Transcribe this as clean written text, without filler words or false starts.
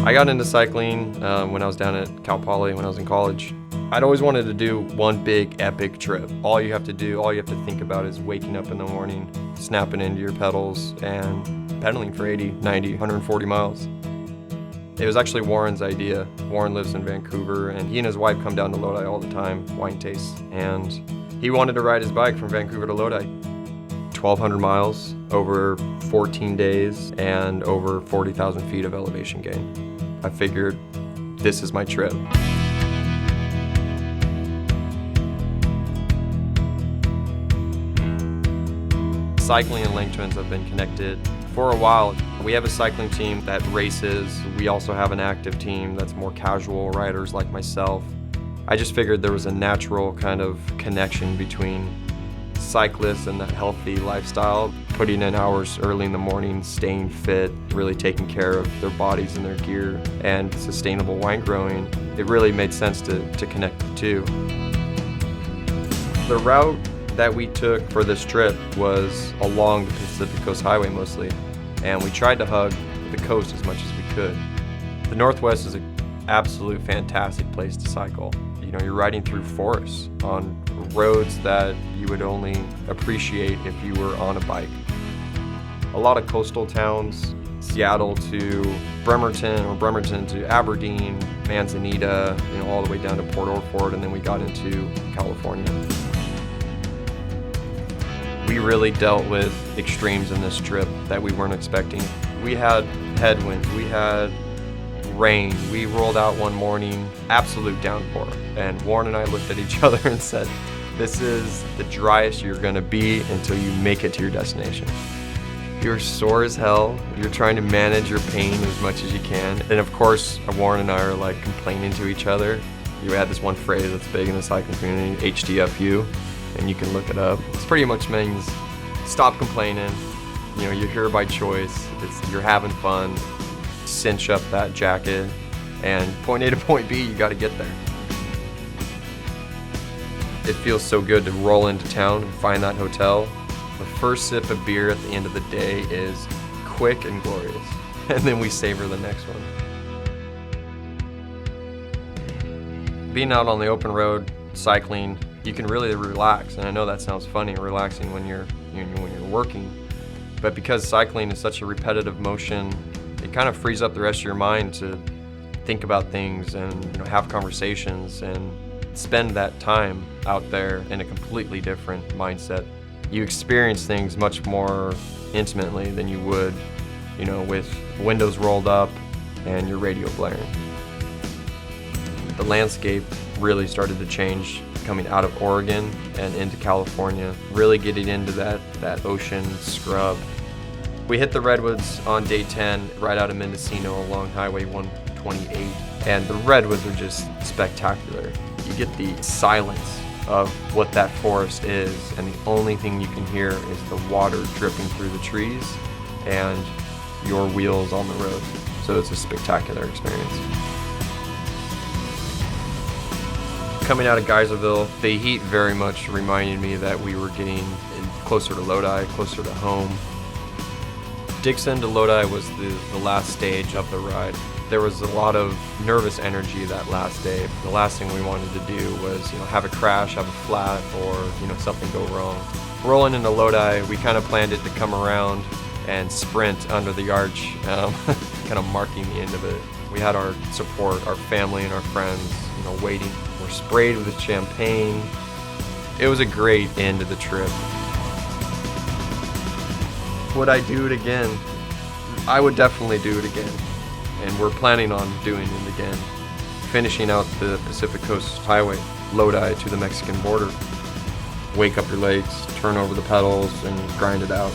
I got into cycling when I was down at Cal Poly when I was in college. I'd always wanted to do one big epic trip. All you have to think about is waking up in the morning, snapping into your pedals, and pedaling for 80, 90, 140 miles. It was actually Warren's idea. Warren lives in Vancouver, and he and his wife come down to Lodi all the time, wine tastes, and he wanted to ride his bike from Vancouver to Lodi. 1,200 miles over 14 days and over 40,000 feet of elevation gain. I figured this is my trip. Cycling and LangeTwins have been connected for a while. We have a cycling team that races. We also have an active team that's more casual riders like myself. I just figured there was a natural kind of connection between cyclists and the healthy lifestyle, putting in hours early in the morning, staying fit, really taking care of their bodies and their gear, and sustainable wine growing. It really made sense to connect the two. The route that we took for this trip was along the Pacific Coast Highway mostly, and we tried to hug the coast as much as we could. The Northwest is an absolute fantastic place to cycle. You know, you're riding through forests on roads that you would only appreciate if you were on a bike. A lot of coastal towns, Seattle to Bremerton, or Bremerton to Aberdeen, Manzanita, you know, all the way down to Port Orford, and then we got into California. We really dealt with extremes in this trip that we weren't expecting. We had headwinds, we had rain. We rolled out one morning, absolute downpour, and Warren and I looked at each other and said, this is the driest you're gonna be until you make it to your destination. You're sore as hell, you're trying to manage your pain as much as you can, and of course, Warren and I are like complaining to each other. We had this one phrase that's big in the cycling community, HDFU, and you can look it up. It pretty much means stop complaining, you know, you're here by choice, you're having fun, cinch up that jacket, and point A to point B, you gotta get there. It feels so good to roll into town and find that hotel. The first sip of beer at the end of the day is quick and glorious, and then we savor the next one. Being out on the open road, cycling, you can really relax, and I know that sounds funny, relaxing when you're working, but because cycling is such a repetitive motion, it kind of frees up the rest of your mind to think about things and, you know, have conversations and spend that time out there in a completely different mindset. You experience things much more intimately than you would, you know, with windows rolled up and your radio blaring. The landscape really started to change coming out of Oregon and into California, really getting into that ocean scrub. We hit the redwoods on day 10 right out of Mendocino along Highway 128, and the redwoods are just spectacular. You get the silence of what that forest is, and the only thing you can hear is the water dripping through the trees and your wheels on the road. So it's a spectacular experience. Coming out of Geyserville, the heat very much reminded me that we were getting closer to Lodi, closer to home. Dixon to Lodi was the last stage of the ride. There was a lot of nervous energy that last day. The last thing we wanted to do was, you know, have a crash, have a flat, or, you know, something go wrong. Rolling into Lodi, we kind of planned it to come around and sprint under the arch, kind of marking the end of it. We had our support, our family and our friends, you know, waiting. We're sprayed with champagne. It was a great end to the trip. Would I do it again? I would definitely do it again. And we're planning on doing it again. Finishing out the Pacific Coast Highway, Lodi to the Mexican border. Wake up your legs, turn over the pedals, and grind it out.